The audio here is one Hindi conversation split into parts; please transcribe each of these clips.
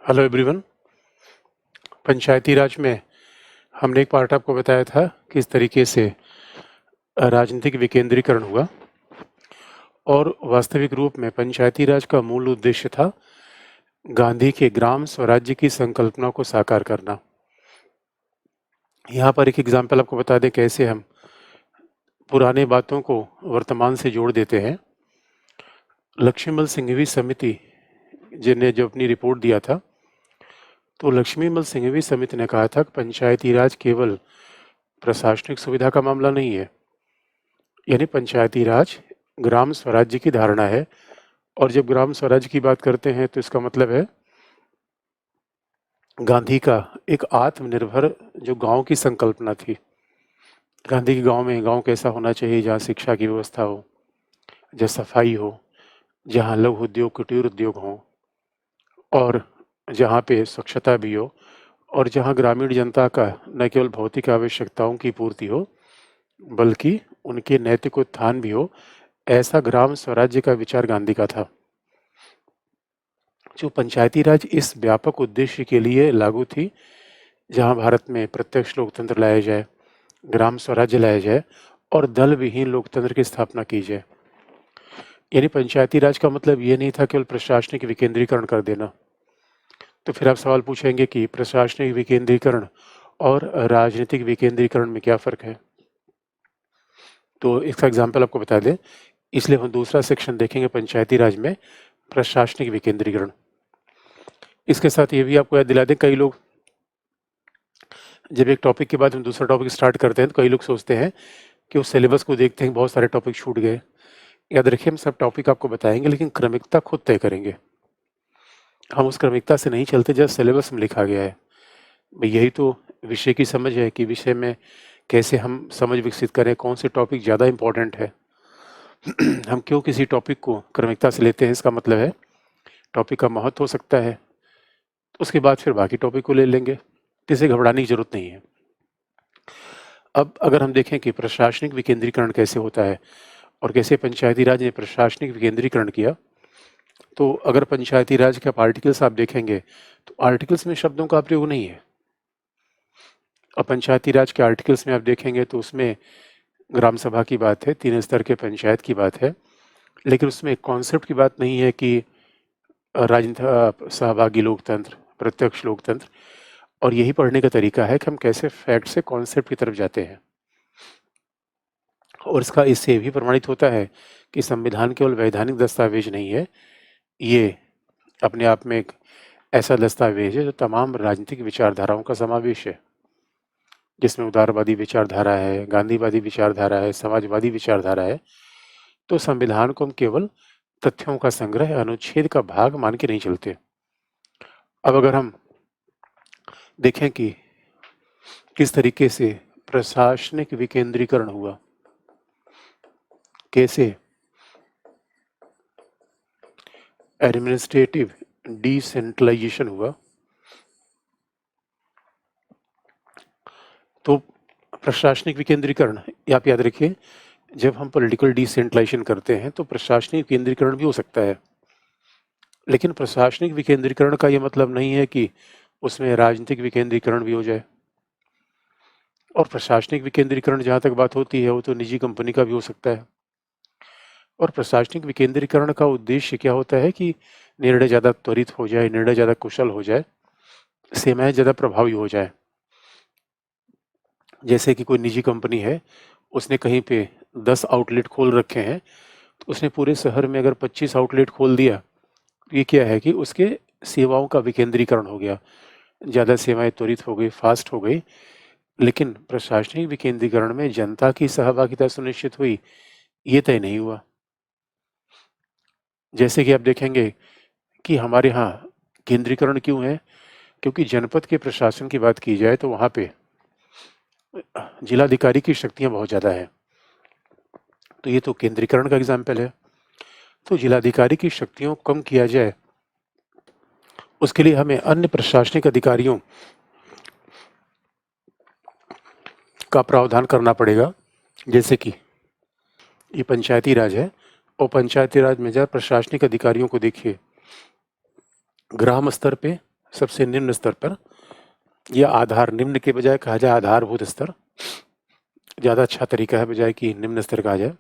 Hello everyone. पंचायती राज में हमने एक पार्ट आपको बताया था किस तरीके से राजनीतिक विकेंद्रीकरण हुआ और वास्तविक रूप में पंचायती राज का मूल उद्देश्य था गांधी के ग्राम स्वराज्य की संकल्पना को साकार करना। यहाँ पर एक एग्जाम्पल आपको बता दें कैसे हम पुराने बातों को वर्तमान से जोड़ देते हैं। लक्ष्मीमल सिंघवी समिति जिन्हें जो अपनी रिपोर्ट दिया था, तो लक्ष्मीमल सिंघवी समिति ने कहा था कि पंचायती राज केवल प्रशासनिक सुविधा का मामला नहीं है, यानी पंचायती राज ग्राम स्वराज्य की धारणा है। और जब ग्राम स्वराज्य की बात करते हैं तो इसका मतलब है गांधी का एक आत्मनिर्भर जो गांव की संकल्पना थी। गांधी के गांव में गांव कैसा होना चाहिए, जहाँ शिक्षा की व्यवस्था हो, जहाँ सफाई हो, जहाँ लघु उद्योग कुटीर उद्योग हो और जहाँ पे स्वच्छता भी हो और जहाँ ग्रामीण जनता का न केवल भौतिक आवश्यकताओं की पूर्ति हो बल्कि उनके नैतिक उत्थान भी हो। ऐसा ग्राम स्वराज्य का विचार गांधी का था। जो पंचायती राज इस व्यापक उद्देश्य के लिए लागू थी, जहां भारत में प्रत्यक्ष लोकतंत्र लाया जाए, ग्राम स्वराज्य लाया जाए और दल विहीन लोकतंत्र की स्थापना की जाए। यानी पंचायती राज का मतलब ये नहीं था केवल प्रशासनिक विकेंद्रीकरण कर देना। तो फिर आप सवाल पूछेंगे कि प्रशासनिक विकेंद्रीकरण और राजनीतिक विकेंद्रीकरण में क्या फ़र्क है? तो इसका एग्जाम्पल आपको बता दें, इसलिए हम दूसरा सेक्शन देखेंगे पंचायती राज में प्रशासनिक विकेंद्रीकरण। इसके साथ ये भी आपको याद दिला दें, कई लोग जब एक टॉपिक के बाद हम दूसरा टॉपिक स्टार्ट करते हैं तो कई लोग सोचते हैं कि उस सिलेबस को देखते हैं बहुत सारे टॉपिक छूट गए। याद रखिए, हम सब टॉपिक आपको बताएंगे लेकिन क्रमिकता खुद तय करेंगे। हम उस क्रमिकता से नहीं चलते जैसे सिलेबस में लिखा गया है। भाई यही तो विषय की समझ है कि विषय में कैसे हम समझ विकसित करें, कौन से टॉपिक ज़्यादा इम्पोर्टेंट है। हम क्यों किसी टॉपिक को क्रमिकता से लेते हैं, इसका मतलब है टॉपिक का महत्व हो सकता है, उसके बाद फिर बाकी टॉपिक को ले लेंगे, किसी घबराने की जरूरत नहीं है। अब अगर हम देखें कि प्रशासनिक विकेंद्रीकरण कैसे होता है और कैसे पंचायती राज ने प्रशासनिक विकेंद्रीकरण किया, तो अगर पंचायती राज के आर्टिकल्स आप देखेंगे तो आर्टिकल्स में शब्दों का प्रयोग नहीं है। और पंचायती राज के आर्टिकल्स में आप देखेंगे तो उसमें ग्राम सभा की बात है, 3 स्तर के पंचायत की बात है, लेकिन उसमें कॉन्सेप्ट की बात नहीं है कि राजनीति सहभागी लोकतंत्र, प्रत्यक्ष लोकतंत्र। और यही पढ़ने का तरीका है कि हम कैसे फैक्ट से कॉन्सेप्ट की तरफ जाते हैं। और इसका इससे भी प्रमाणित होता है कि संविधान केवल वैधानिक दस्तावेज नहीं है, ये अपने आप में एक ऐसा दस्तावेज है जो तमाम राजनीतिक विचारधाराओं का समावेश है, जिसमें उदारवादी विचारधारा है, गांधीवादी विचारधारा है, समाजवादी विचारधारा है। तो संविधान को हम केवल तथ्यों का संग्रह, अनुच्छेद का भाग मान के नहीं चलते। अब अगर हम देखें कि किस तरीके से प्रशासनिक विकेंद्रीकरण हुआ, कैसे एडमिनिस्ट्रेटिव डिसेंट्रलाइजेशन हुआ, तो प्रशासनिक विकेंद्रीकरण आप याद रखिए, जब हम पॉलिटिकल डिसेंट्रलाइजेशन करते हैं तो प्रशासनिक विकेंद्रीकरण भी हो सकता है। लेकिन प्रशासनिक विकेंद्रीकरण का ये मतलब नहीं है कि उसमें राजनीतिक विकेंद्रीकरण भी हो जाए। और प्रशासनिक विकेंद्रीकरण जहाँ तक बात होती है वो तो निजी कंपनी का भी हो सकता है। और प्रशासनिक विकेंद्रीकरण का उद्देश्य क्या होता है कि निर्णय ज़्यादा त्वरित हो जाए, निर्णय ज़्यादा कुशल हो जाए, सेवाएं ज़्यादा प्रभावी हो जाए। जैसे कि कोई निजी कंपनी है, उसने कहीं पे 10 आउटलेट खोल रखे हैं, तो उसने पूरे शहर में अगर 25 आउटलेट खोल दिया, तो ये क्या है कि उसके सेवाओं का विकेंद्रीकरण हो गया, ज़्यादा सेवाएं त्वरित हो गई, फास्ट हो गई। लेकिन प्रशासनिक विकेंद्रीकरण में जनता की सहभागिता सुनिश्चित हुई, ये तय नहीं हुआ। जैसे कि आप देखेंगे कि हमारे यहाँ केंद्रीकरण क्यों है, क्योंकि जनपद के प्रशासन की बात की जाए तो वहाँ पे जिलाधिकारी की शक्तियाँ बहुत ज़्यादा है, तो ये तो केंद्रीकरण का एग्जाम्पल है। तो जिलाधिकारी की शक्तियों को कम किया जाए, उसके लिए हमें अन्य प्रशासनिक अधिकारियों का प्रावधान करना पड़ेगा। जैसे कि ये पंचायती राज है और पंचायती राज में जब प्रशासनिक अधिकारियों को देखिए, ग्राम स्तर पे सबसे निम्न स्तर पर, या आधार, निम्न के बजाय कहा जाए आधारभूत स्तर, ज़्यादा अच्छा तरीका है बजाय कि निम्न स्तर कहा जाए,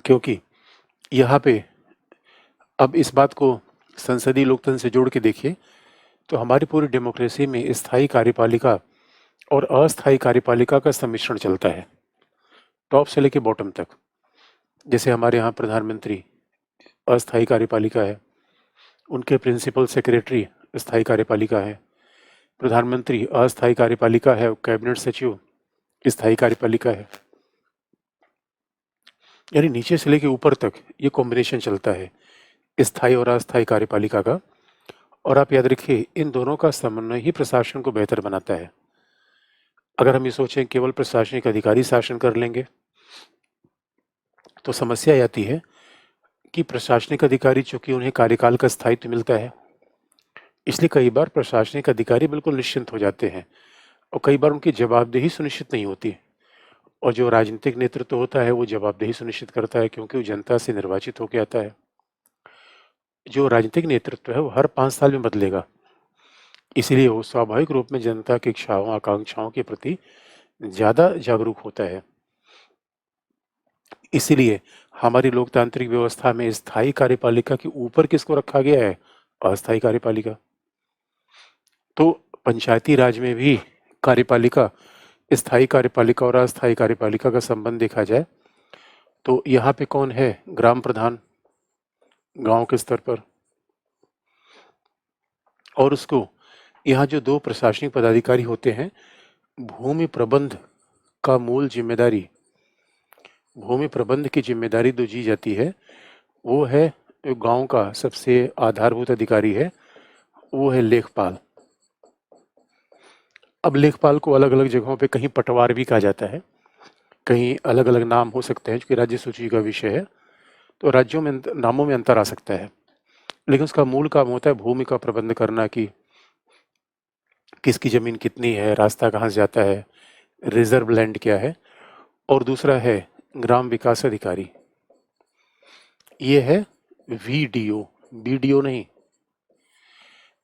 क्योंकि यहाँ पे अब इस बात को संसदीय लोकतंत्र से जोड़ के देखिए तो हमारी पूरी डेमोक्रेसी में स्थायी कार्यपालिका और अस्थायी कार्यपालिका का सम्मिश्रण चलता है, टॉप से लेके बॉटम तक। जैसे हमारे यहाँ प्रधानमंत्री अस्थायी कार्यपालिका है, उनके प्रिंसिपल सेक्रेटरी स्थायी कार्यपालिका है, प्रधानमंत्री अस्थायी कार्यपालिका है, कैबिनेट सचिव स्थायी कार्यपालिका है, यानी नीचे से लेके ऊपर तक ये कॉम्बिनेशन चलता है स्थायी और अस्थायी कार्यपालिका का। और आप याद रखिए इन दोनों का समन्वय ही प्रशासन को बेहतर बनाता है। अगर हम ये सोचें केवल प्रशासनिक अधिकारी शासन कर लेंगे तो समस्या आती है कि प्रशासनिक अधिकारी चूंकि उन्हें कार्यकाल का स्थायित्व मिलता है, इसलिए कई बार प्रशासनिक अधिकारी बिल्कुल निश्चिंत हो जाते हैं और कई बार उनकी जवाबदेही सुनिश्चित नहीं होती। और जो राजनीतिक नेतृत्व होता है वो जवाबदेही सुनिश्चित करता है क्योंकि वो जनता से निर्वाचित होकर आता है। जो राजनीतिक नेतृत्व है वो हर 5 साल में बदलेगा, इसलिए वो स्वाभाविक रूप में जनता की इच्छाओं आकांक्षाओं के प्रति ज़्यादा जागरूक होता है। इसीलिए हमारी लोकतांत्रिक व्यवस्था में स्थायी कार्यपालिका के ऊपर किसको रखा गया है? अस्थायी कार्यपालिका। तो पंचायती राज में भी कार्यपालिका, स्थायी कार्यपालिका और अस्थायी कार्यपालिका का संबंध देखा जाए तो यहाँ पे कौन है? ग्राम प्रधान, गांव के स्तर पर। और उसको यहाँ जो 2 प्रशासनिक पदाधिकारी होते हैं, भूमि प्रबंध का मूल जिम्मेदारी, भूमि प्रबंध की जिम्मेदारी जो दी जाती है वो है गांव का सबसे आधारभूत अधिकारी है, वो है लेखपाल। अब लेखपाल को अलग अलग जगहों पे कहीं पटवार भी कहा जाता है, कहीं अलग अलग नाम हो सकते हैं, क्योंकि राज्य सूची का विषय है तो राज्यों में नामों में अंतर आ सकता है, लेकिन उसका मूल काम होता है भूमि का प्रबंध करना कि किसकी ज़मीन कितनी है, रास्ता कहाँ से जाता है, रिजर्व लैंड क्या है। और दूसरा है ग्राम विकास अधिकारी, ये है VDO, BDO नहीं,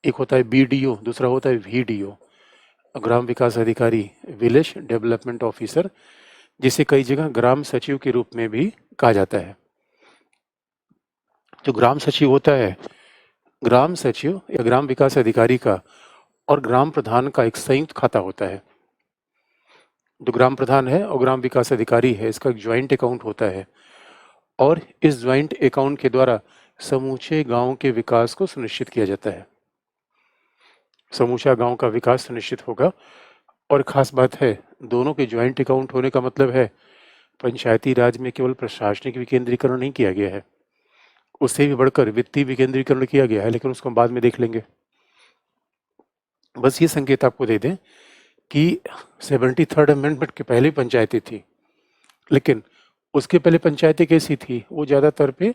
एक होता है BDO, दूसरा होता है VDO, ग्राम विकास अधिकारी, विलेज डेवलपमेंट ऑफिसर, जिसे कई जगह ग्राम सचिव के रूप में भी कहा जाता है। जो ग्राम सचिव होता है, ग्राम सचिव या ग्राम विकास अधिकारी का और ग्राम प्रधान का एक संयुक्त खाता होता है। जो ग्राम प्रधान है और ग्राम विकास अधिकारी है, इसका एक ज्वाइंट अकाउंट होता है और इस ज्वाइंट अकाउंट के द्वारा समूचे गांव के विकास को सुनिश्चित किया जाता है। समूचा गांव का विकास सुनिश्चित होगा। और खास बात है, दोनों के ज्वाइंट अकाउंट होने का मतलब है पंचायती राज में केवल प्रशासनिक विकेंद्रीकरण नहीं किया गया है, उससे भी बढ़कर वित्तीय विकेंद्रीकरण किया गया है, लेकिन उसको हम बाद में देख लेंगे। बस ये संकेत आपको दे दें कि 73rd अमेंडमेंट के पहले पंचायतें थी, लेकिन उसके पहले पंचायतें कैसी थी? वो ज़्यादातर पे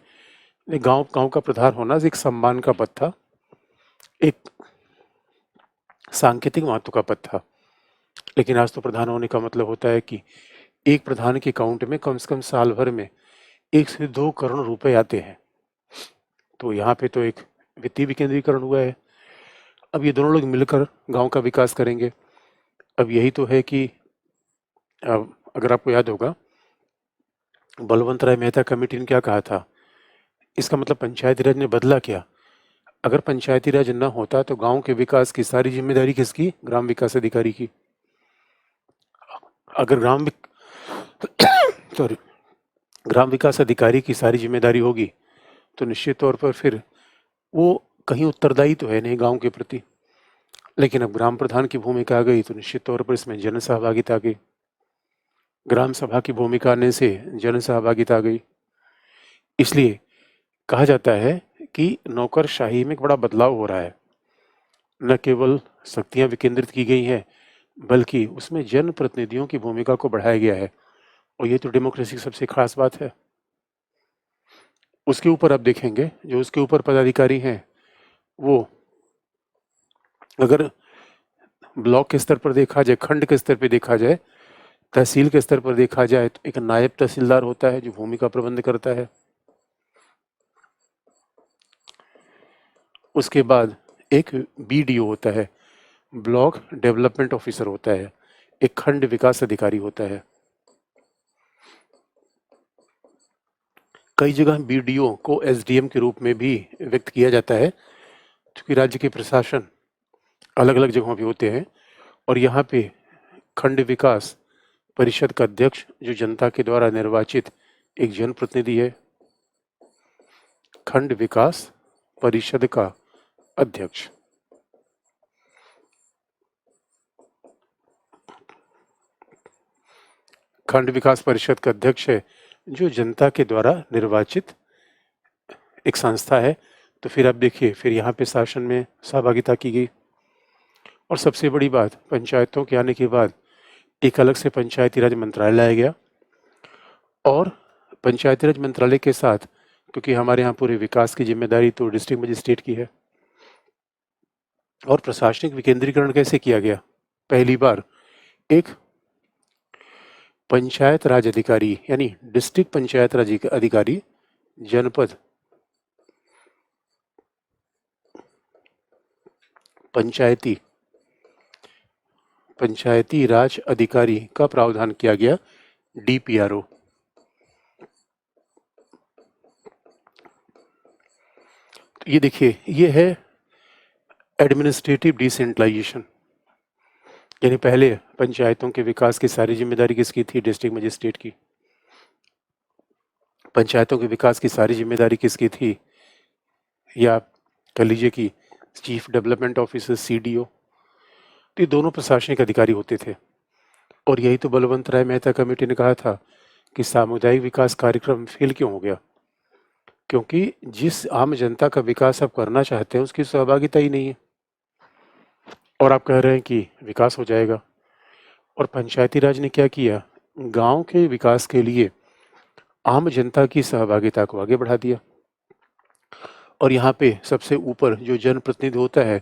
गांव का प्रधान होना एक सम्मान का पद था, एक सांकेतिक महत्व का पद था। लेकिन आज तो प्रधान होने का मतलब होता है कि एक प्रधान के अकाउंट में कम से कम साल भर में 1 से 2 करोड़ रुपए आते हैं। तो यहाँ पे तो एक वित्तीय विकेंद्रीकरण हुआ है। अब ये दोनों लोग मिलकर गांव का विकास करेंगे। अब यही तो है कि अगर आपको याद होगा, बलवंत राय मेहता कमेटी ने क्या कहा था, इसका मतलब पंचायती राज ने बदला क्या? अगर पंचायती राज न होता तो गांव के विकास की सारी जिम्मेदारी किसकी? ग्राम विकास अधिकारी की। अगर ग्राम विकास अधिकारी की सारी जिम्मेदारी होगी तो निश्चित तौर पर फिर वो कहीं उत्तरदायी तो है नहीं गांव के प्रति। लेकिन अब ग्राम प्रधान की भूमिका आ गई तो निश्चित तौर पर इसमें जन सहभागिता आ गई, ग्राम सभा की भूमिका आने से जन सहभागिता आ गई। इसलिए कहा जाता है कि नौकरशाही में एक बड़ा बदलाव हो रहा है, न केवल शक्तियां विकेंद्रित की गई हैं बल्कि उसमें जन प्रतिनिधियों की भूमिका को बढ़ाया गया है, और ये तो डेमोक्रेसी की सबसे खास बात है। उसके ऊपर आप देखेंगे जो उसके ऊपर पदाधिकारी हैं, वो अगर ब्लॉक के स्तर पर देखा जाए, खंड के स्तर पर देखा जाए, तहसील के स्तर पर देखा जाए तो एक नायब तहसीलदार होता है जो भूमि का प्रबंध करता है। उसके बाद एक BDO होता है, ब्लॉक डेवलपमेंट ऑफिसर होता है, एक खंड विकास अधिकारी होता है। कई जगह BDO को SDM के रूप में भी व्यक्त किया जाता है, क्योंकि राज्य के प्रशासन अलग अलग जगहों पे होते हैं। और यहाँ पे खंड विकास परिषद का अध्यक्ष, जो जनता के द्वारा निर्वाचित एक जनप्रतिनिधि है, खंड विकास परिषद का अध्यक्ष। खंड विकास परिषद का अध्यक्ष है, जो जनता के द्वारा निर्वाचित एक संस्था है। तो फिर आप देखिए, फिर यहाँ पे शासन में सहभागिता की गई। और सबसे बड़ी बात, पंचायतों के आने के बाद एक अलग से पंचायती राज मंत्रालय लाया गया। और पंचायती राज मंत्रालय के साथ, क्योंकि हमारे यहाँ पूरे विकास की जिम्मेदारी तो डिस्ट्रिक्ट मजिस्ट्रेट की है, और प्रशासनिक विकेंद्रीकरण कैसे किया गया, पहली बार एक पंचायत राज अधिकारी यानी डिस्ट्रिक्ट पंचायत राज अधिकारी, जनपद पंचायती राज अधिकारी का प्रावधान किया गया, DPRO। तो ये देखिए, ये है एडमिनिस्ट्रेटिव डिसेंट्रलाइजेशन, यानी पहले पंचायतों के विकास की सारी जिम्मेदारी किसकी थी, डिस्ट्रिक्ट मजिस्ट्रेट की। पंचायतों के विकास की सारी जिम्मेदारी किसकी थी, या कह लीजिए कि चीफ डेवलपमेंट ऑफिसर CDO। तो ये दोनों प्रशासनिक अधिकारी होते थे। और यही तो बलवंत राय मेहता कमेटी ने कहा था कि सामुदायिक विकास कार्यक्रम फेल क्यों हो गया, क्योंकि जिस आम जनता का विकास आप करना चाहते हैं उसकी सहभागिता ही नहीं है। और आप कह रहे हैं कि विकास हो जाएगा। और पंचायती राज ने क्या किया, गांव के विकास के लिए आम जनता की सहभागिता को आगे बढ़ा दिया। और यहाँ पे सबसे ऊपर जो जनप्रतिनिधि होता है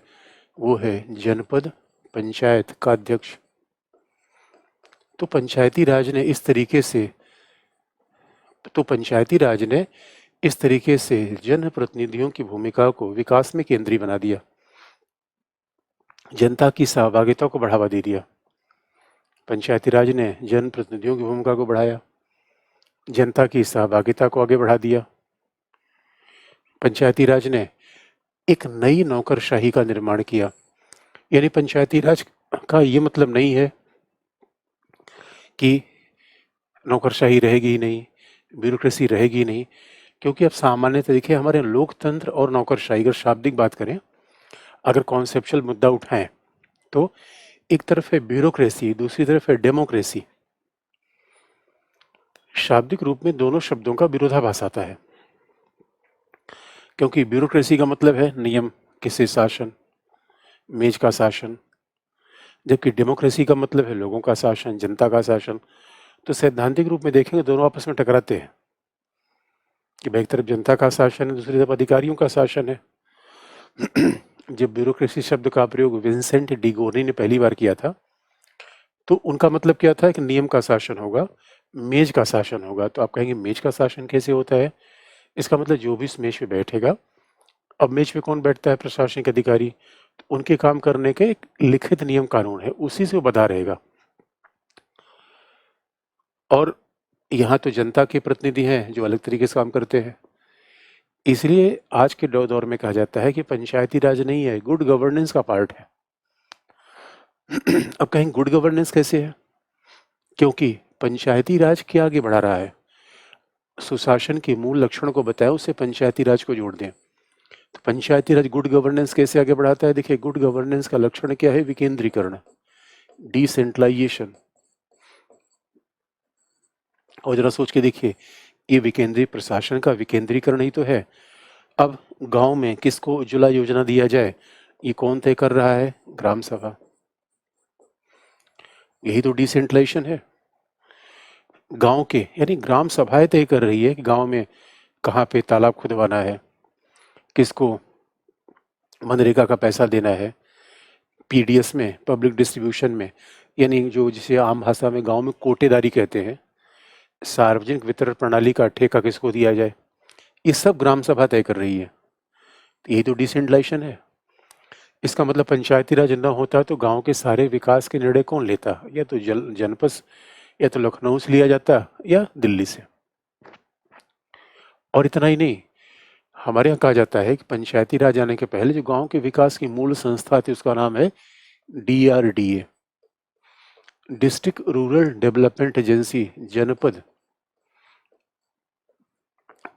वो है जनपद पंचायत का अध्यक्ष। तो पंचायती राज ने इस तरीके से जनप्रतिनिधियों की भूमिका को विकास में केंद्रीय बना दिया, जनता की सहभागिता को बढ़ावा दे दिया। पंचायती राज ने जनप्रतिनिधियों की भूमिका को बढ़ाया, जनता की सहभागिता को आगे बढ़ा दिया। पंचायती राज ने एक नई नौकरशाही का निर्माण किया, यानी पंचायती राज का ये मतलब नहीं है कि नौकरशाही रहेगी ही नहीं, ब्यूरोक्रेसी रहेगी ही नहीं, क्योंकि अब सामान्यतः देखिए, हमारे लोकतंत्र और नौकरशाही, अगर शाब्दिक बात करें, अगर कॉन्सेप्चुअल मुद्दा उठाएं, तो एक तरफ है ब्यूरोक्रेसी, दूसरी तरफ है डेमोक्रेसी। शाब्दिक रूप में दोनों शब्दों का विरोधाभास आता है, क्योंकि ब्यूरोक्रेसी का मतलब है नियम, किसी शासन, मेज का शासन, जबकि डेमोक्रेसी का मतलब है लोगों का शासन, जनता का शासन। तो सैद्धांतिक रूप में देखेंगे दोनों आपस में टकराते हैं कि भाई एक तरफ जनता का शासन है, दूसरी तरफ अधिकारियों का शासन है। जब ब्यूरोक्रेसी शब्द का प्रयोग विंसेंट डी गोर्नी ने पहली बार किया था, तो उनका मतलब क्या था कि नियम का शासन होगा, मेज का शासन होगा। तो आप कहेंगे मेज का शासन कैसे होता है, इसका मतलब जो भी इस मेज पे बैठेगा, अब मेज पे कौन बैठता है, प्रशासनिक अधिकारी, तो उनके काम करने के एक लिखित नियम कानून है, उसी से वो बधा रहेगा। और यहाँ तो जनता के प्रतिनिधि हैं जो अलग तरीके से काम करते हैं। इसलिए आज के दौर में कहा जाता है कि पंचायती राज नहीं है, गुड गवर्नेंस का पार्ट है। अब कहेंगे गुड गवर्नेंस कैसे है, क्योंकि पंचायती राज क्या आगे बढ़ा रहा है, सुशासन के मूल लक्षणों को बताया, उससे पंचायती राज को जोड़ दें। तो पंचायती राज गुड गवर्नेंस कैसे आगे बढ़ाता है, देखिए गुड गवर्नेंस का लक्षण क्या है, विकेंद्रीकरण, डिसेंट्रलाइजेशन। और जरा सोच के देखिए, ये विकेंद्रीय प्रशासन का विकेंद्रीकरण ही तो है। अब गांव में किसको उज्ज्वला योजना दिया जाए, ये कौन तय कर रहा है, ग्राम सभा। यही तो डिसेंट्रलाइजेशन है। गांव के यानी ग्राम सभाएं तय कर रही है कि गांव में कहाँ पे तालाब खुदवाना है, किसको मनरेगा का पैसा देना है, PDS में, पब्लिक डिस्ट्रीब्यूशन में, यानी जो जिसे आम भाषा में गांव में कोटेदारी कहते हैं, सार्वजनिक वितरण प्रणाली का ठेका किसको दिया जाए, ये सब ग्राम सभा तय कर रही है। तो यही तो डिसेंट्रलाइजेशन है। इसका मतलब पंचायती राज ना होता तो गांव के सारे विकास के निर्णय कौन लेता? या तो जनपद, या तो लखनऊ से लिया जाता, या दिल्ली से। और इतना ही नहीं, हमारे यहाँ कहा जाता है कि पंचायती राज आने के पहले जो गांव के विकास की मूल संस्था थी उसका नाम है DRDA, district rural development agency, जनपद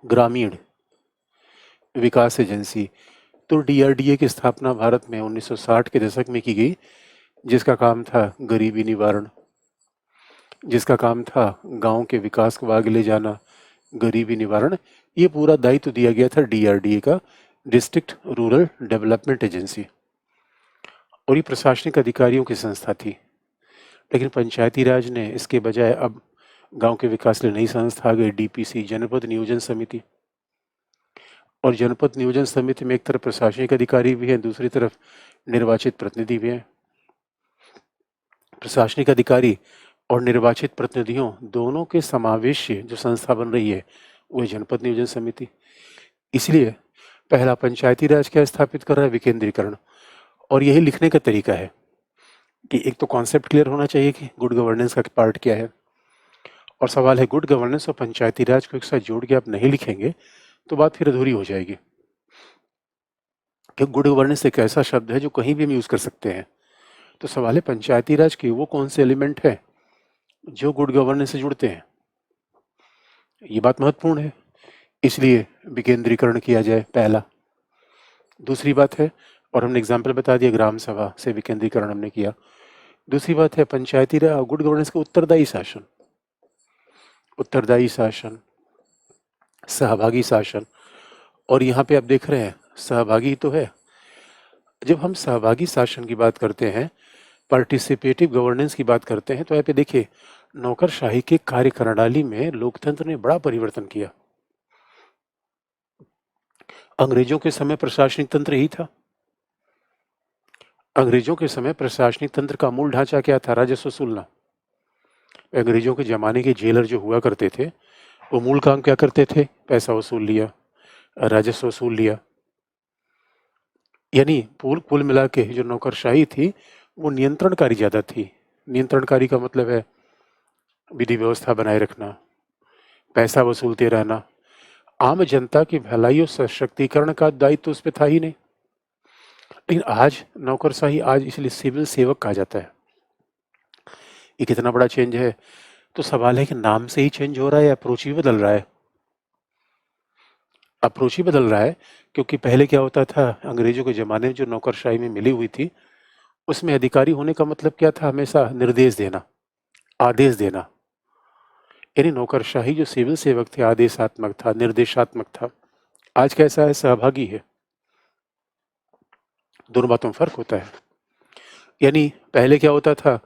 ग्रामीण विकास एजेंसी। तो DRDA की स्थापना भारत में 1960 के दशक में की गई, जिसका काम था गरीबी निवारण, जिसका काम था गांव के विकास को आगे ले जाना, गरीबी निवारण। ये पूरा दायित्व दिया गया था DRDA का, डिस्ट्रिक्ट रूरल डेवलपमेंट एजेंसी, और ये प्रशासनिक अधिकारियों की संस्था थी। लेकिन पंचायती राज ने इसके बजाय अब गांव के विकास के लिए नई संस्था आ गई, DPC, जनपद नियोजन समिति। और जनपद नियोजन समिति में एक तरफ प्रशासनिक अधिकारी भी हैं, दूसरी तरफ निर्वाचित प्रतिनिधि भी हैं। प्रशासनिक अधिकारी और निर्वाचित प्रतिनिधियों दोनों के समावेश से जो संस्था बन रही है वो है जनपद नियोजन समिति। इसलिए पहला पंचायती राज क्या स्थापित कर रहा है? विकेंद्रीकरण। और यही लिखने का तरीका है कि एक तो कॉन्सेप्ट क्लियर होना चाहिए कि गुड गवर्नेंस का पार्ट क्या है, और सवाल है गुड गवर्नेंस और पंचायती राज को एक साथ जोड़ के आप नहीं लिखेंगे तो बात फिर अधूरी हो जाएगी। कि गुड गवर्नेंस एक ऐसा शब्द है जो कहीं भी हम यूज कर सकते हैं। तो सवाल है पंचायती राज के वो कौन से एलिमेंट है जो गुड गवर्नेंस से जुड़ते हैं। ये बात महत्वपूर्ण है, इसलिए विकेंद्रीकरण किया जाए, पहला। दूसरी बात है, और हमने एग्जाम्पल बता दिया, ग्राम सभा से विकेंद्रीकरण हमने किया। दूसरी बात है पंचायती राज गुड गवर्नेंस का उत्तरदायी शासन, उत्तरदायी शासन, सहभागी शासन। और यहाँ पे आप देख रहे हैं सहभागी तो है। जब हम सहभागी शासन की बात करते हैं, पार्टिसिपेटिव गवर्नेंस की बात करते हैं, तो यहाँ पे देखिए नौकरशाही के कार्य प्रणाली में लोकतंत्र ने बड़ा परिवर्तन किया। अंग्रेजों के समय प्रशासनिक तंत्र ही था। अंग्रेजों के समय प्रशासनिक तंत्र का मूल ढांचा क्या था? राजस्व वसूलना। अंग्रेजों के जमाने के जेलर जो हुआ करते थे वो मूल काम क्या करते थे? पैसा वसूल लिया, राजस्व वसूल लिया। यानी कुल मिला के जो नौकरशाही थी वो नियंत्रणकारी ज्यादा थी। नियंत्रणकारी का मतलब है विधि व्यवस्था बनाए रखना, पैसा वसूलते रहना। आम जनता की भलाई और सशक्तिकरण का दायित्व तो उस पर था ही नहीं। लेकिन आज नौकरशाही, आज इसलिए सिविल सेवक कहा जाता है। ये कितना बड़ा चेंज है। तो सवाल है कि नाम से ही चेंज हो रहा है या अप्रोच ही बदल रहा है? अप्रोच ही बदल रहा है, क्योंकि पहले क्या होता था, अंग्रेजों के ज़माने में जो नौकरशाही में मिली हुई थी उसमें अधिकारी होने का मतलब क्या था? हमेशा निर्देश देना, आदेश देना। यानी नौकरशाही जो सिविल सेवक थे आदेशात्मक था, निर्देशात्मक था। आज कैसा है? सहभागी है। दोनों बातों में फर्क होता है। यानी पहले क्या होता था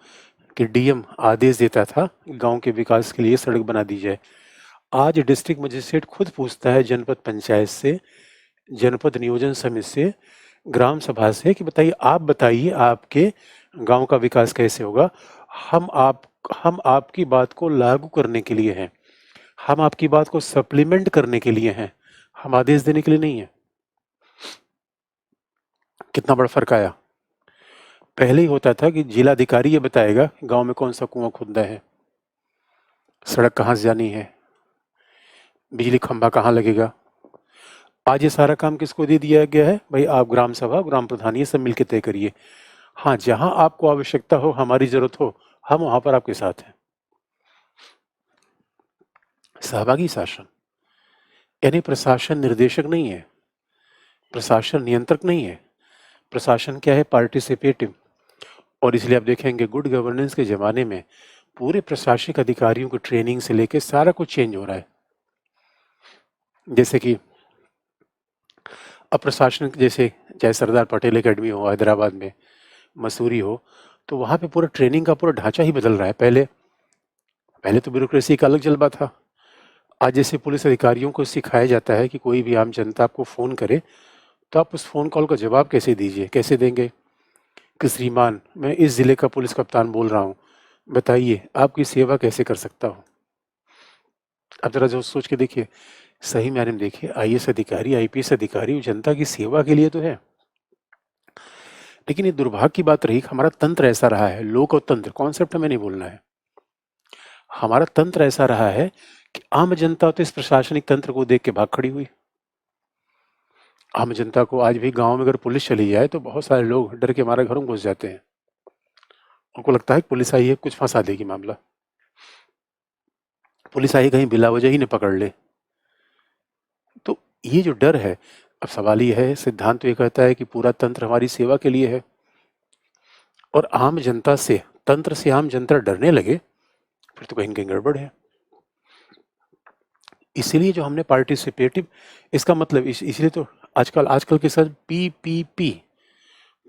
कि डीएम आदेश देता था गांव के विकास के लिए सड़क बना दी जाए। आज डिस्ट्रिक्ट मजिस्ट्रेट खुद पूछता है जनपद पंचायत से, जनपद नियोजन समिति से, ग्राम सभा से कि बताइए, आप बताइए आपके गांव का विकास कैसे होगा। हम आपकी बात को लागू करने के लिए हैं, हम आपकी बात को सप्लीमेंट करने के लिए हैं, हम आदेश देने के लिए नहीं है। कितना बड़ा फर्क आया। पहले ही होता था कि जिलाधिकारी ये बताएगा गांव में कौन सा कुआं खुदा है, सड़क कहाँ से जानी है, बिजली खंभा कहाँ लगेगा। आज ये सारा काम किसको दे दिया गया है? भाई आप ग्राम सभा, ग्राम प्रधान, ये सब मिलकर तय करिए। हाँ, जहां आपको आवश्यकता हो, हमारी जरूरत हो, हम वहां पर आपके साथ हैं। सहभागी शासन यानी प्रशासन निर्देशक नहीं है, प्रशासन नियंत्रक नहीं है, प्रशासन क्या है? पार्टिसिपेटिव। और इसलिए आप देखेंगे गुड गवर्नेंस के ज़माने में पूरे प्रशासनिक अधिकारियों की ट्रेनिंग से लेकर सारा कुछ चेंज हो रहा है। जैसे कि अब प्रशासनिक, जैसे चाहे सरदार पटेल एकेडमी हो हैदराबाद में, मसूरी हो, तो वहाँ पे पूरा ट्रेनिंग का पूरा ढांचा ही बदल रहा है। पहले तो ब्यूरोक्रेसी का अलग जलवा था। आज जैसे पुलिस अधिकारियों को सिखाया जाता है कि कोई भी आम जनता आपको फ़ोन करे तो आप उस फ़ोन कॉल का जवाब कैसे दीजिए, कैसे देंगे कि श्रीमान, मैं इस ज़िले का पुलिस कप्तान बोल रहा हूँ, बताइए आपकी सेवा कैसे कर सकता हूँ। अब जरा जो सोच के देखिए, सही मायने में देखिए, आईएएस अधिकारी, आईपीएस अधिकारी जनता की सेवा के लिए तो है। लेकिन ये दुर्भाग्य की बात रही, हमारा तंत्र ऐसा रहा है, लोक और तंत्र कॉन्सेप्ट हमें नहीं भूलना है। हमारा तंत्र ऐसा रहा है कि आम जनता तो इस प्रशासनिक तंत्र को देख के भाग खड़ी हुई। आम जनता को आज भी गांव में अगर पुलिस चली जाए तो बहुत सारे लोग डर के मारे घरों में घुस जाते हैं। उनको लगता है कि पुलिस आई है, कुछ फंसा देगी मामला, पुलिस आई कहीं बिला वजह ही न पकड़ ले। तो ये जो डर है, अब सवाल ये है, सिद्धांत तो ये कहता है कि पूरा तंत्र हमारी सेवा के लिए है, और आम जनता से, तंत्र से आम जनता डरने लगे, फिर तो कहीं न कहीं गड़बड़ है। इसीलिए जो हमने पार्टिसिपेटिव, इसका मतलब इसलिए तो आजकल के sir PPP,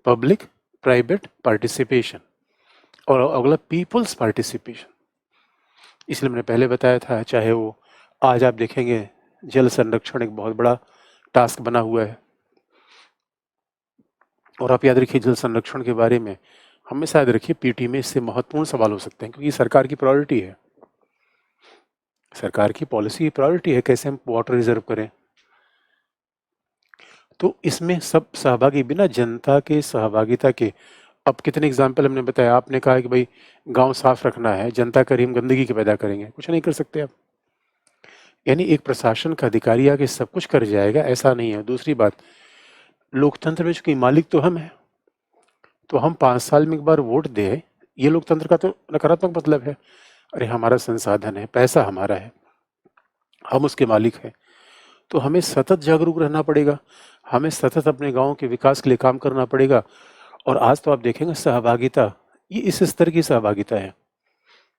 public private participation, और अगला पीपल्स पार्टिसिपेशन। इसलिए मैंने पहले बताया था, चाहे वो आज आप देखेंगे जल संरक्षण एक बहुत बड़ा टास्क बना हुआ है, और आप याद रखिए जल संरक्षण के बारे में हमेशा याद रखिए पीटी में इससे महत्वपूर्ण सवाल हो सकते हैं, क्योंकि सरकार की प्रायोरिटी है, सरकार की पॉलिसी की प्रायोरिटी है कैसे हम वाटर रिजर्व करें। तो इसमें सब सहभागी, बिना जनता के सहभागिता के, अब कितने एग्जाम्पल हमने बताया, आपने कहा कि भाई गांव साफ रखना है, जनता करी हम गंदगी के पैदा करेंगे, कुछ नहीं कर सकते आप। यानी एक प्रशासन का अधिकारी आके सब कुछ कर जाएगा ऐसा नहीं है। दूसरी बात, लोकतंत्र में चूंकि मालिक तो हम हैं, तो हम 5 साल में एक बार वोट दें, ये लोकतंत्र का तो नकारात्मक मतलब है। अरे हमारा संसाधन है, पैसा हमारा है, हम उसके मालिक हैं, तो हमें सतत जागरूक रहना पड़ेगा, हमें सतत अपने गांव के विकास के लिए काम करना पड़ेगा। और आज तो आप देखेंगे सहभागिता, ये इस स्तर की सहभागिता है,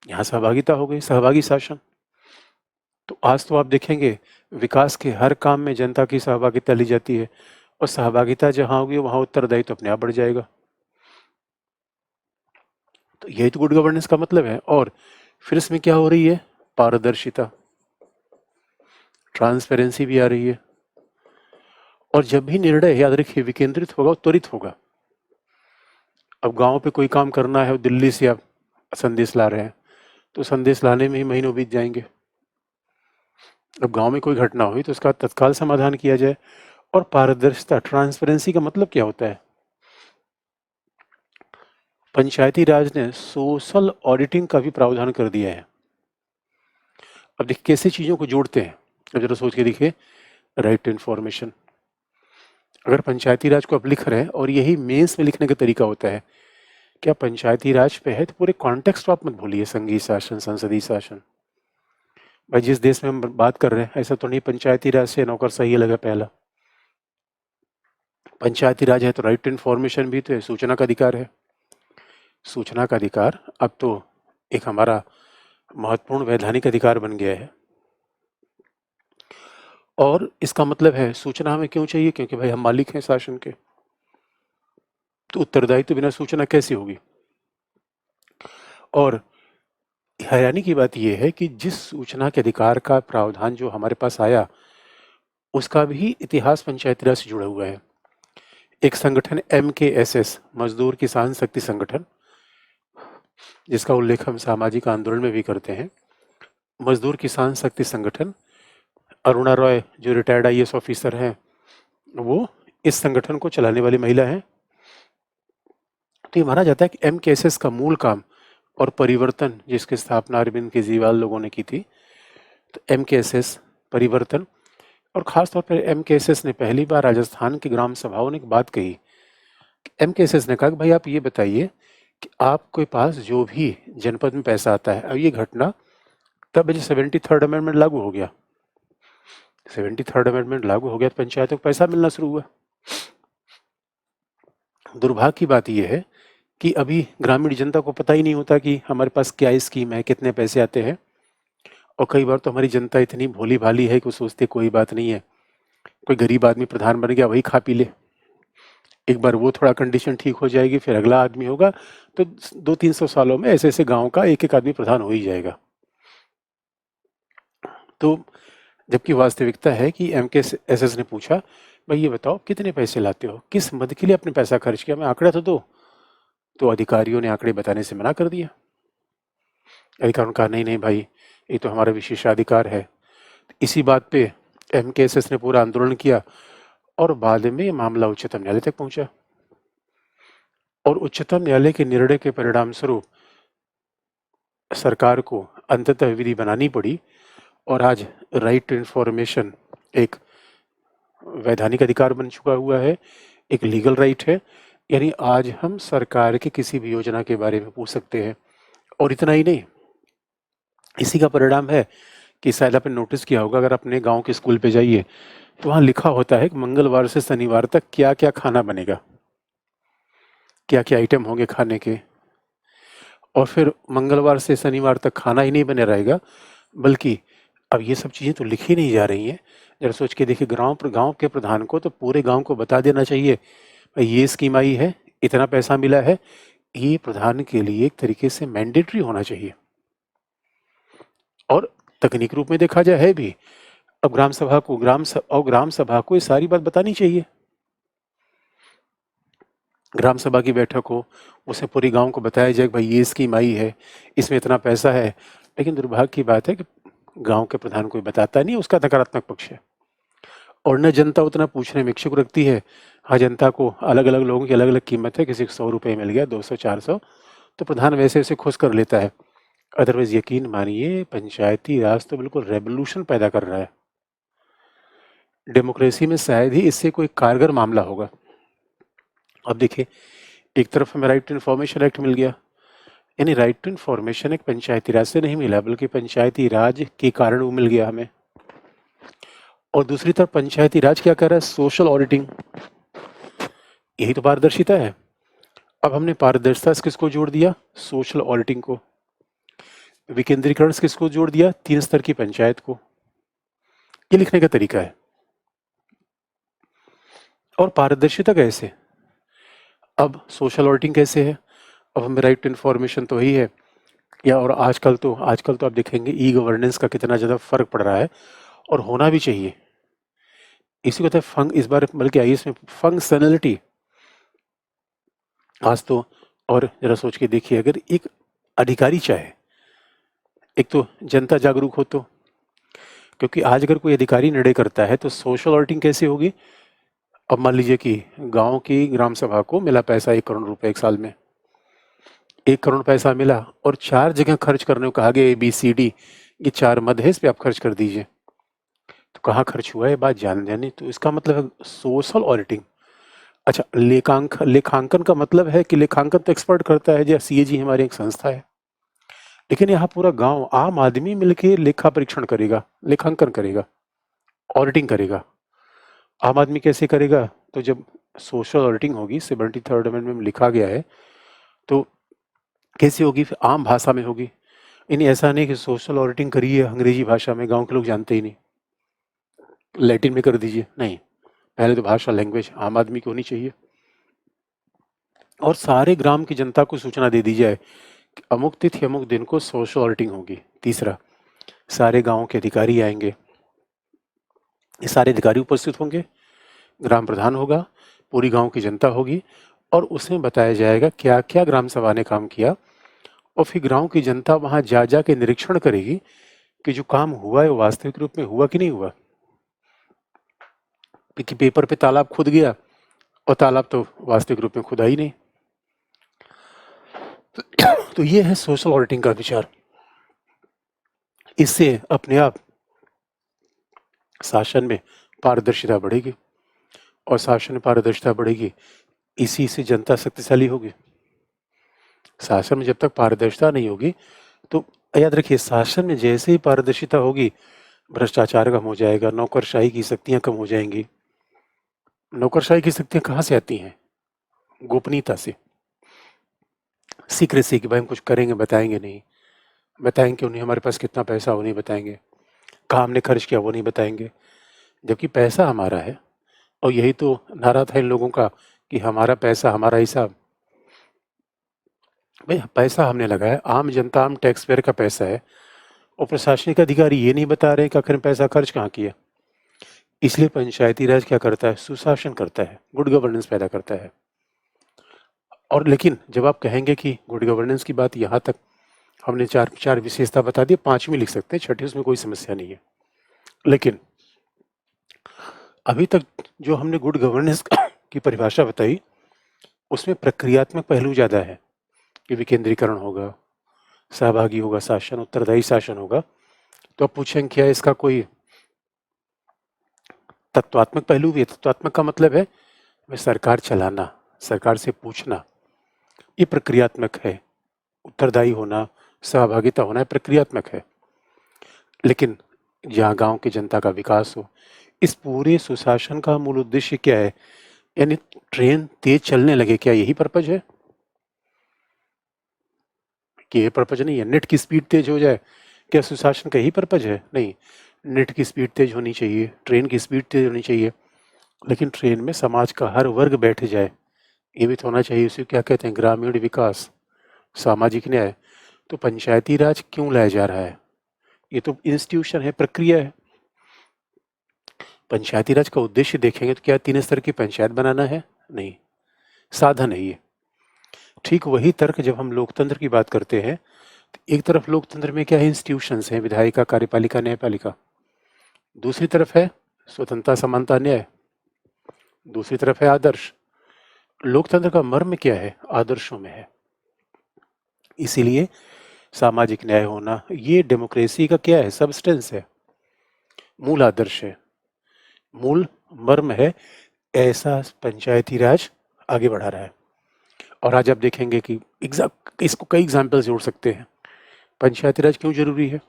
यहाँ सहभागिता हो गई, सहभागी शासन। तो आज तो आप देखेंगे विकास के हर काम में जनता की सहभागिता ली जाती है, और सहभागिता जहाँ होगी वहाँ उत्तरदायित्व तो अपने आप बढ़ जाएगा। तो यही तो गुड गवर्नेंस का मतलब है। और फिर इसमें क्या हो रही है, पारदर्शिता, ट्रांसपेरेंसी भी आ रही है। और जब भी निर्णय, याद रखिए, विकेंद्रित होगा, त्वरित होगा। अब गांव पे कोई काम करना है, दिल्ली से आप संदेश ला रहे हैं, तो संदेश लाने में ही महीनों बीत जाएंगे। अब गांव में कोई घटना हुई तो उसका तत्काल समाधान किया जाए। और पारदर्शिता, ट्रांसपेरेंसी का मतलब क्या होता है, पंचायती राज ने सोशल ऑडिटिंग का भी प्रावधान कर दिया है। अब देखिए कैसे चीजों को जोड़ते हैं, अब जरा सोच के देखिए, राइट टू इन्फॉर्मेशन, अगर पंचायती राज को आप लिख रहे हैं, और यही मेंस में लिखने का तरीका होता है, क्या पंचायती राज पे है तो पूरे कॉन्टेक्स्ट आप मत भूलिए, संघीय शासन, संसदीय शासन। भाई जिस देश में हम बात कर रहे हैं ऐसा तो नहीं पंचायती राज से नौकरशाही अलग है। पहला, पंचायती राज है तो राइट टू इन्फॉर्मेशन भी तो है, सूचना का अधिकार है। सूचना का अधिकार अब तो एक हमारा महत्वपूर्ण वैधानिक अधिकार बन गया है। और इसका मतलब है सूचना हमें क्यों चाहिए, क्योंकि भाई हम मालिक हैं शासन के, तो उत्तरदायित्व तो बिना सूचना कैसी होगी। और हैरानी की बात यह है कि जिस सूचना के अधिकार का प्रावधान जो हमारे पास आया, उसका भी इतिहास पंचायती राज से जुड़ा हुआ है। एक संगठन MKSS, मजदूर किसान शक्ति संगठन, जिसका उल्लेख हम सामाजिक आंदोलन में भी करते हैं, मजदूर किसान शक्ति संगठन, अरुणा रॉय जो रिटायर्ड IAS ऑफिसर हैं, वो इस संगठन को चलाने वाली महिला हैं। तो ये माना जाता है कि MKSS का मूल काम और परिवर्तन, जिसकी स्थापना अरविंद केजरीवाल लोगों ने की थी, तो MKSS परिवर्तन, और खासतौर पर MKSS ने पहली बार राजस्थान की ग्राम सभाओं ने एक बात कही, MKSS ने कहा कि भाई आप ये बताइए कि आपके पास जो भी जनपद में पैसा आता है, अब ये घटना तब जब 73rd अमेंडमेंट लागू हो गया, 73rd अमेंडमेंट लागू हो गया तो पंचायतों को पैसा मिलना शुरू हुआ। दुर्भाग्य की बात यह है कि अभी ग्रामीण जनता को पता ही नहीं होता कि हमारे पास क्या स्कीम है, कितने पैसे आते हैं। और कई बार तो हमारी जनता इतनी भोली भाली है कि वो सोचते कोई बात नहीं है, कोई गरीब आदमी प्रधान बन गया वही खा पी ले, एक बार वो थोड़ा कंडीशन ठीक हो जाएगी, फिर अगला आदमी होगा, तो 200-300 सालों में ऐसे ऐसे गांव का एक एक आदमी प्रधान हो ही जाएगा। तो जबकि वास्तविकता है कि MKSS ने पूछा, भाई ये बताओ कितने पैसे लाते हो, किस मद के लिए अपने पैसा खर्च किया, मैं आंकड़ा तो दो। तो अधिकारियों ने आंकड़े बताने से मना कर दिया। अधिकारियों ने कहा नहीं नहीं भाई, ये तो हमारा विशेषाधिकार है। इसी बात पे MKSS ने पूरा आंदोलन किया और बाद में ये मामला उच्चतम न्यायालय तक पहुंचा और उच्चतम न्यायालय के निर्णय के परिणाम स्वरूप सरकार को अंततः विधि बनानी पड़ी और आज राइट टू इंफॉर्मेशन एक वैधानिक अधिकार बन चुका हुआ है, एक लीगल राइट है। यानी आज हम सरकार की किसी भी योजना के बारे में पूछ सकते हैं। और इतना ही नहीं, इसी का परिणाम है कि शायद आपने नोटिस किया होगा, अगर अपने गांव के स्कूल पे जाइए तो वहाँ लिखा होता है कि मंगलवार से शनिवार तक क्या क्या खाना बनेगा, क्या क्या आइटम होंगे खाने के। और फिर मंगलवार से शनिवार तक खाना ही नहीं बने रहेगा, बल्कि अब ये सब चीज़ें तो लिखी नहीं जा रही हैं। जरा सोच के देखिए, गांव के प्रधान को तो पूरे गांव को बता देना चाहिए, भाई ये स्कीम आई है, इतना पैसा मिला है। ये प्रधान के लिए एक तरीके से मैंडेटरी होना चाहिए और तकनीक रूप में देखा जाए है भी। अब ग्राम सभा को ये सारी बात बतानी चाहिए। ग्राम सभा की बैठक हो, उसे पूरी गांव को बताया जाए कि भाई ये स्कीम आई है, इसमें इतना पैसा है। लेकिन दुर्भाग्य की बात है कि गांव के प्रधान कोई बताता नहीं, उसका नकारात्मक पक्ष है और न जनता उतना पूछने में इच्छुक रखती है। हाँ, जनता को अलग अलग लोगों की अलग अलग कीमत है, किसी को 100 रुपये मिल गया, 200 400, तो प्रधान वैसे वैसे खुश कर लेता है। अदरवाइज यकीन मानिए, पंचायती राज तो बिल्कुल रेवोल्यूशन पैदा कर रहा है। डेमोक्रेसी में शायद ही इससे कोई कारगर मामला होगा। अब देखिए, एक तरफ हमें राइट टू इन्फॉर्मेशन एक्ट मिल गया, यानी राइट टू इन्फॉर्मेशन एक पंचायती राज से नहीं मिला, बल्कि पंचायती राज के कारण वो मिल गया हमें। और दूसरी तरफ पंचायती राज क्या कर रहा है? Social auditing. यही तो पारदर्शिता है। अब हमने पारदर्शिता से किसको जोड़ दिया? सोशल ऑडिटिंग को। विकेंद्रीकरण से किसको जोड़ दिया? 3 स्तर की पंचायत को। ये लिखने का तरीका है। और पारदर्शिता कैसे? अब सोशल ऑडिटिंग कैसे है? अब हमें राइट टू इन्फॉर्मेशन तो ही है या, और आजकल तो आप देखेंगे ई गवर्नेंस का कितना ज़्यादा फर्क पड़ रहा है और होना भी चाहिए। इसी को कहते हैं इस बार बल्कि आई इसमें फंक्शनलिटी। आज तो और जरा सोच के देखिए, अगर एक अधिकारी चाहे, एक तो जनता जागरूक हो, तो क्योंकि आज अगर कोई अधिकारी निर्णय करता है तो सोशल ऑडिटिंग कैसे होगी? अब मान लीजिए कि गांव की ग्राम सभा को मिला पैसा 1 करोड़ रुपए एक साल में, 1 करोड़ पैसा मिला और 4 जगह खर्च करने को कहा गया, ABCD, ये 4 मद है, इस पे आप खर्च कर दीजिए। तो कहाँ खर्च हुआ है बात जान जानी, तो इसका मतलब है सोशल ऑडिटिंग। अच्छा, लेखांकन का मतलब है कि लेखांकन तो एक्सपर्ट करता है, जैसे CAG हमारी एक संस्था है, लेकिन यहाँ पूरा गांव आम आदमी मिलके लेखा परीक्षण करेगा, लेखांकन करेगा, ऑडिटिंग करेगा। आम आदमी कैसे करेगा? तो जब सोशल ऑडिटिंग होगी, 73rd अमेंडमेंट में लिखा गया है, तो कैसे होगी? फिर आम भाषा में होगी। यानी ऐसा नहीं कि सोशल ऑडिटिंग करिए अंग्रेजी भाषा में, गांव के लोग जानते ही नहीं, लैटिन में कर दीजिए, नहीं। पहले तो भाषा, लैंग्वेज आम आदमी की होनी चाहिए और सारे ग्राम की जनता को सूचना दे दी जाए कि अमुक तिथि अमुक दिन को सोशल ऑडिटिंग होगी। तीसरा, सारे गांव के अधिकारी आएंगे, ये सारे अधिकारी उपस्थित होंगे, ग्राम प्रधान होगा, पूरी गांव की जनता होगी और उसमें बताया जाएगा क्या क्या ग्राम सभा ने काम किया। और फिर गांव की जनता वहां जा जा के निरीक्षण करेगी कि जो काम हुआ है वो वास्तविक रूप में हुआ कि नहीं हुआ। कि पेपर पे तालाब खुद गया और तालाब तो वास्तविक रूप में खुदा ही नहीं। तो ये है सोशल ऑडिटिंग का विचार। इससे अपने आप शासन में पारदर्शिता बढ़ेगी और शासन में पारदर्शिता बढ़ेगी, इसी से जनता शक्तिशाली होगी। शासन में जब तक पारदर्शिता नहीं होगी, तो याद रखिए, शासन में जैसे ही पारदर्शिता होगी, भ्रष्टाचार कम हो जाएगा, नौकरशाही की शक्तियां कम हो जाएंगी। नौकरशाही की शक्तियां कहाँ से आती हैं? गोपनीयता से, सीक्रेसी, कि भाई हम कुछ करेंगे बताएंगे नहीं, बताएंगे उन्हें हमारे पास कितना पैसा वो नहीं बताएंगे, कहाँ हमने खर्च किया वो नहीं बताएंगे, जबकि पैसा हमारा है। और यही तो नारा था इन लोगों का कि हमारा पैसा हमारा हिसाब। भाई पैसा हमने लगाया, आम जनता, आम टैक्स पेयर का पैसा है और प्रशासनिक अधिकारी ये नहीं बता रहे कि आखिर पैसा खर्च कहाँ किया। इसलिए पंचायती राज क्या करता है? सुशासन करता है, गुड गवर्नेंस पैदा करता है। और लेकिन जब आप कहेंगे कि गुड गवर्नेंस की बात यहाँ तक, हमने चार विशेषता बता दी, 5वीं लिख सकते हैं, 6ठी उसमें कोई समस्या नहीं है। लेकिन अभी तक जो हमने गुड गवर्नेंस की परिभाषा बताई, उसमें प्रक्रियात्मक पहलू ज़्यादा है कि विकेंद्रीकरण होगा, सहभागी होगा शासन, उत्तरदायी शासन होगा। तो अब पूछेंगे क्या इसका कोई तत्वात्मक पहलू भी है? तत्वात्मक का मतलब है मैं सरकार चलाना, सरकार से पूछना, ये प्रक्रियात्मक है। उत्तरदायी होना, सहभागिता होना, ये प्रक्रियात्मक है। लेकिन जहाँ गांव की जनता का विकास हो, इस पूरे सुशासन का मूल उद्देश्य क्या है? यानी ट्रेन तेज चलने लगे, क्या यही पर्पज है? कि ये पर्पज नहीं है, नेट की स्पीड तेज हो जाए, क्या सुशासन का यही पर्पज है? नहीं, नेट की स्पीड तेज होनी चाहिए, ट्रेन की स्पीड तेज होनी चाहिए, लेकिन ट्रेन में समाज का हर वर्ग बैठ जाए, ये भी तो होना चाहिए। उसे क्या कहते हैं? ग्रामीण विकास, सामाजिक न्याय। तो पंचायती राज क्यों लाया जा रहा है? ये तो इंस्टीट्यूशन है, प्रक्रिया है। पंचायती राज का उद्देश्य देखेंगे तो क्या 3 स्तर की पंचायत बनाना है? नहीं, साधन है ये। ठीक वही तर्क जब हम लोकतंत्र की बात करते हैं, तो एक तरफ लोकतंत्र में क्या है? इंस्टीट्यूशंस हैं, विधायिका, कार्यपालिका, न्यायपालिका। दूसरी तरफ है स्वतंत्रता, समानता, न्याय। दूसरी तरफ है आदर्श। लोकतंत्र का मर्म क्या है? आदर्शों में है। इसीलिए सामाजिक न्याय होना, ये डेमोक्रेसी का क्या है? सबस्टेंस है, मूल आदर्श है, मूल मर्म है। ऐसा पंचायती राज आगे बढ़ा रहा है। और आज आप देखेंगे कि इसको कई एग्जाम्पल जोड़ सकते हैं। पंचायती राज क्यों जरूरी है?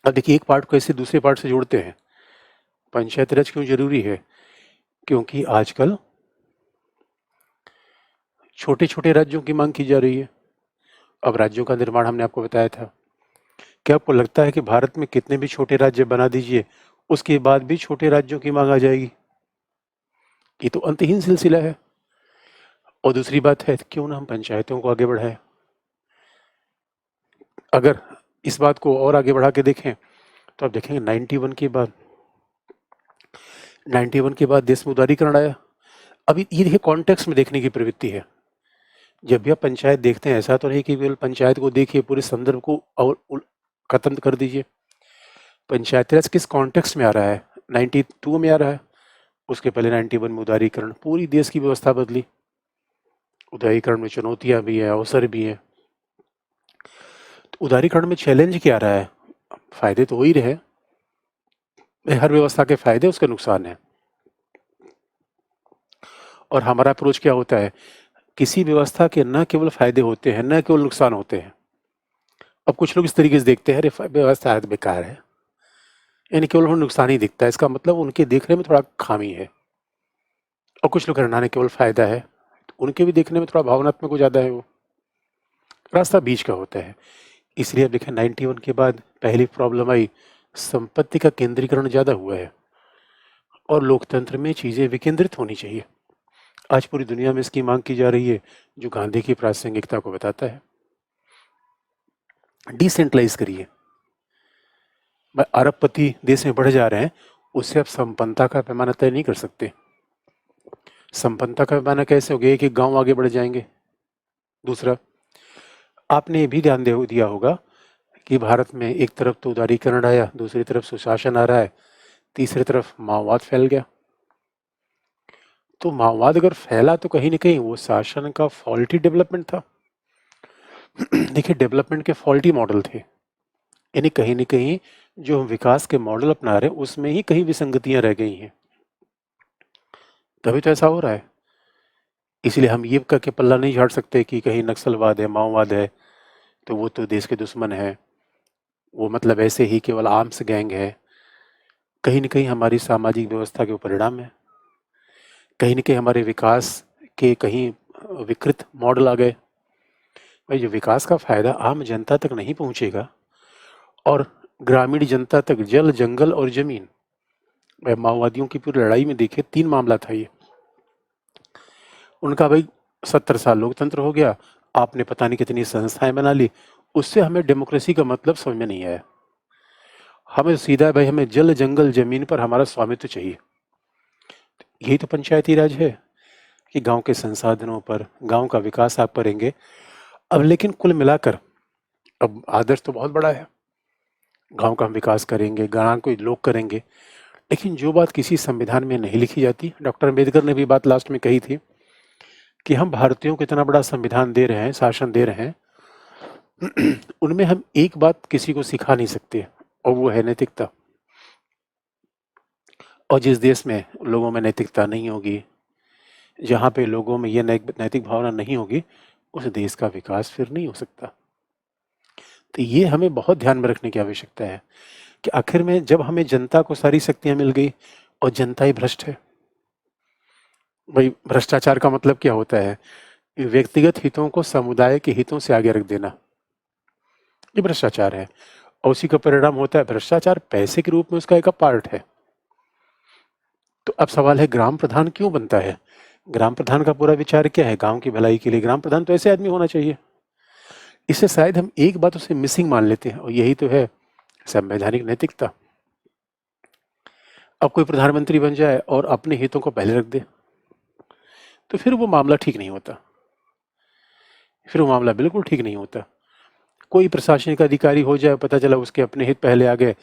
अब देखिए, एक पार्ट को ऐसे दूसरे पार्ट से जोड़ते हैं। पंचायती राज क्यों जरूरी है? क्योंकि आजकल छोटे छोटे राज्यों की मांग की जा रही है। अब राज्यों का निर्माण हमने आपको बताया था। क्या आपको लगता है कि भारत में कितने भी छोटे राज्य बना दीजिए, उसके बाद भी छोटे राज्यों की मांग आ जाएगी? ये तो अंतहीन सिलसिला है। और दूसरी बात है, क्यों ना हम पंचायतों को आगे बढ़ाएं। अगर इस बात को और आगे बढ़ा के देखें तो आप देखेंगे 91 के बाद देश में उदारीकरण आया। अभी ये देखिए, कॉन्टेक्स्ट में देखने की प्रवृत्ति है। जब भी आप पंचायत देखते हैं, ऐसा तो नहीं कि केवल पंचायत को देखिए, पूरे संदर्भ को और खत्म कर दीजिए। पंचायती राज किस कॉन्टेक्स्ट में आ रहा है? 92 में आ रहा है, उसके पहले 91 में उदारीकरण, पूरी देश की व्यवस्था बदली। उदारीकरण में चुनौतियां भी हैं, अवसर भी हैं। तो उदारीकरण में चैलेंज क्या आ रहा है? फायदे तो हो ही रहे, हर व्यवस्था के फायदे, उसके नुकसान है। और हमारा अप्रोच क्या होता है? किसी व्यवस्था के न केवल फायदे होते हैं, न केवल नुकसान होते हैं। अब कुछ लोग इस तरीके से देखते हैं, अरे व्यवस्था बेकार है, यानी केवल उन्हें नुकसान ही दिखता है, इसका मतलब उनके देखने में थोड़ा खामी है। और कुछ लोग कहना केवल फायदा है, तो उनके भी देखने में थोड़ा भावनात्मक हो जाता है, वो रास्ता बीच का होता है। इसलिए अब देखें, 91 के बाद पहली प्रॉब्लम आई, संपत्ति का केंद्रीकरण ज़्यादा हुआ है और लोकतंत्र में चीज़ें विकेंद्रित होनी चाहिए। आज पूरी दुनिया में इसकी मांग की जा रही है, जो गांधी की प्रासंगिकता को बताता है। डिसेंट्रलाइज करिए। अरबपति देश में बढ़ जा रहे हैं, उससे आप संपन्नता का पैमाना तय नहीं कर सकते। संपन्नता का पैमाना कैसे हो गया कि गांव आगे बढ़ जाएंगे? दूसरा, आपने ये भी ध्यान दिया होगा कि भारत में एक तरफ तो उदारीकरण आया, दूसरी तरफ सुशासन आ रहा है, तीसरी तरफ माओवाद फैल गया। तो माओवाद अगर फैला तो कहीं ना कहीं वो शासन का फॉल्टी डेवलपमेंट था। देखिए, डेवलपमेंट के फॉल्टी मॉडल थे, यानी कहीं ना कहीं जो हम विकास के मॉडल अपना रहे हैं उसमें ही कहीं विसंगतियां रह गई हैं, तभी तो ऐसा हो रहा है। इसलिए हम ये करके पल्ला नहीं झाड़ सकते कि कहीं नक्सलवाद है, माओवाद है, तो वो तो देश के दुश्मन है, वो मतलब ऐसे ही केवल आर्म्स गैंग है। कहीं न कहीं हमारी सामाजिक व्यवस्था के वो परिणाम है। कहीं न कहीं हमारे विकास के कहीं विकृत मॉडल आ गए। भाई, जो विकास का फ़ायदा आम जनता तक नहीं पहुँचेगा और ग्रामीण जनता तक जल, जंगल और ज़मीन। भाई, माओवादियों की पूरी लड़ाई में देखिए 3 मामला था ये। उनका भाई 70 साल लोकतंत्र हो गया, आपने पता नहीं कितनी संस्थाएँ बना ली, उससे हमें डेमोक्रेसी का मतलब समझ में नहीं आया। हमें सीधा भाई, हमें जल, जंगल, ज़मीन पर हमारा स्वामित्व चाहिए। यही तो पंचायती राज है कि गाँव के संसाधनों पर, गाँव का विकास आप करेंगे। अब लेकिन कुल मिलाकर अब आदर्श तो बहुत बड़ा है, गाँव का हम विकास करेंगे, गाँव को लोग करेंगे। लेकिन जो बात किसी संविधान में नहीं लिखी जाती, डॉक्टर अम्बेडकर ने भी बात लास्ट में कही थी कि हम भारतीयों को इतना बड़ा संविधान दे रहे हैं, शासन दे रहे हैं, उनमें हम एक बात किसी को सिखा नहीं सकते, और वो है नैतिकता। और जिस देश में लोगों में नैतिकता नहीं होगी, जहाँ पे लोगों में ये नैतिक भावना नहीं होगी, उस देश का विकास फिर नहीं हो सकता। तो ये हमें बहुत ध्यान में रखने की आवश्यकता है कि आखिर में जब हमें जनता को सारी शक्तियां मिल गई और जनता ही भ्रष्ट है। भाई, भ्रष्टाचार का मतलब क्या होता है? व्यक्तिगत हितों को समुदाय के हितों से आगे रख देना, ये भ्रष्टाचार है। और उसी का परिणाम होता है भ्रष्टाचार पैसे के रूप में उसका एक पार्ट है। तो अब सवाल है, ग्राम प्रधान क्यों बनता है? ग्राम प्रधान का पूरा विचार क्या है? गांव की भलाई के लिए ग्राम प्रधान तो ऐसे आदमी होना चाहिए। इससे शायद हम एक बात उसे मिसिंग मान लेते हैं, और यही तो है संवैधानिक नैतिकता। अब कोई प्रधानमंत्री बन जाए और अपने हितों को पहले रख दे, तो फिर वो मामला ठीक नहीं होता, फिर वो मामला बिल्कुल ठीक नहीं होता। कोई प्रशासनिक अधिकारी हो जाए, पता चला उसके अपने हित पहले आ गए,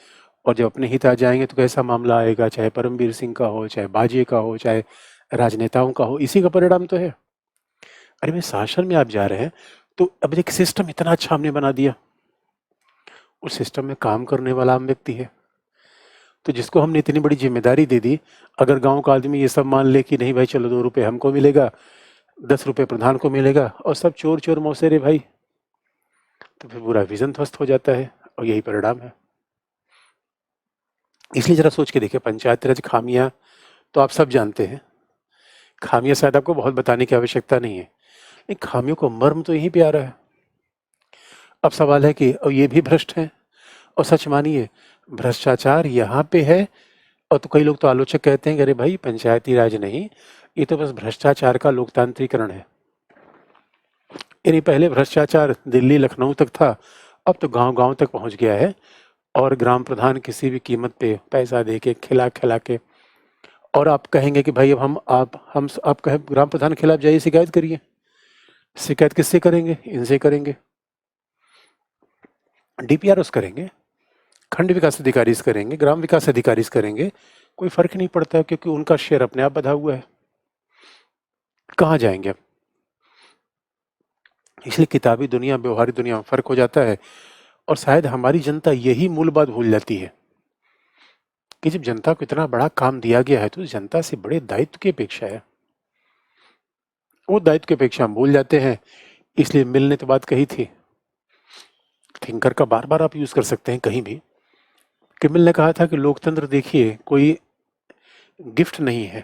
और जब अपने हित आ जाएंगे तो कैसा मामला आएगा, चाहे परमवीर सिंह का हो, चाहे बाजे का हो, चाहे राजनेताओं का हो। इसी का परिणाम तो है। अरे भाई, शासन में आप जा रहे हैं तो अब एक सिस्टम इतना अच्छा हमने बना दिया, उस सिस्टम में काम करने वाला आम व्यक्ति है, तो जिसको हमने इतनी बड़ी जिम्मेदारी दे दी, अगर गांव का आदमी ये सब मान ले कि नहीं भाई चलो 2 रुपये हमको मिलेगा, 10 रुपये प्रधान को मिलेगा, और सब चोर चोर मौसेरे भाई, तो फिर पूरा विजन ध्वस्त हो जाता है, और यही परिणाम है। इसलिए जरा सोच के देखिए, पंचायती राज खामियां तो आप सब जानते हैं, खामियां शायद आपको बहुत बताने की आवश्यकता नहीं है, लेकिन खामियों को मर्म तो यहीं पे आ रहा है। अब सवाल है कि और ये भी भ्रष्ट हैं, और सच मानिए भ्रष्टाचार यहाँ पे है। और तो कई लोग तो आलोचक कहते हैं कि अरे भाई, पंचायती राज नहीं, ये तो बस भ्रष्टाचार का लोकतांत्रिकरण है। यानी पहले भ्रष्टाचार दिल्ली लखनऊ तक था, अब तो गांव गांव तक पहुंच गया है, और ग्राम प्रधान किसी भी कीमत पे पैसा दे के खिला खिला के, और आप कहेंगे कि भाई अब आप कहें ग्राम प्रधान के खिलाफ जाइए, शिकायत करिए। शिकायत किससे करेंगे? इनसे करेंगे, डीपीआरओ करेंगे, खंड विकास अधिकारी करेंगे, ग्राम विकास अधिकारी करेंगे, कोई फर्क नहीं पड़ता, क्योंकि उनका शेयर अपने आप बधा हुआ है। कहाँ जाएंगे अब? इसलिए किताबी दुनिया व्यवहारिक दुनिया में फर्क हो जाता है, और शायद हमारी जनता यही मूल बात भूल जाती है कि जब जनता को इतना बड़ा काम दिया गया है तो जनता से बड़े दायित्व की अपेक्षा है, वो दायित्व की अपेक्षा हम भूल जाते हैं। इसलिए मिल ने तो बात कही थी, थिंकर का बार बार आप यूज कर सकते हैं कहीं भी, कि मिल ने कहा था कि लोकतंत्र देखिए कोई गिफ्ट नहीं है,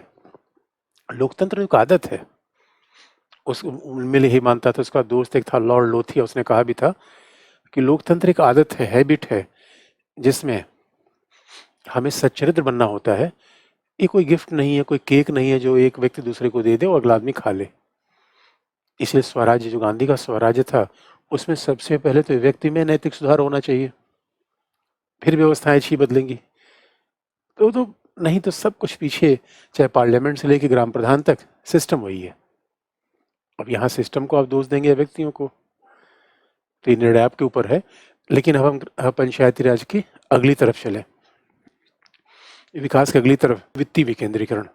लोकतंत्र एक आदत है। उस मिल ही मानता था, उसका दोस्त एक था लॉर्ड लोथिया, उसने कहा भी था कि लोकतंत्र एक आदत है, हैबिट है, जिसमें हमें सच्चरित्र बनना होता है। ये कोई गिफ्ट नहीं है, कोई केक नहीं है जो एक व्यक्ति दूसरे को दे दे और अगला आदमी खा ले। इसलिए स्वराज्य, जो गांधी का स्वराज्य था, उसमें सबसे पहले तो व्यक्ति में नैतिक सुधार होना चाहिए, फिर व्यवस्थाएं अच्छी बदलेंगी। तो नहीं तो सब कुछ पीछे, चाहे पार्लियामेंट से लेकर ग्राम प्रधान तक, सिस्टम वही है। अब यहाँ सिस्टम को आप दोष देंगे या व्यक्तियों को, तो ये निर्णय आपके ऊपर है। लेकिन अब हम पंचायती राज की अगली तरफ चले, विकास की अगली तरफ, वित्तीय विकेंद्रीकरण।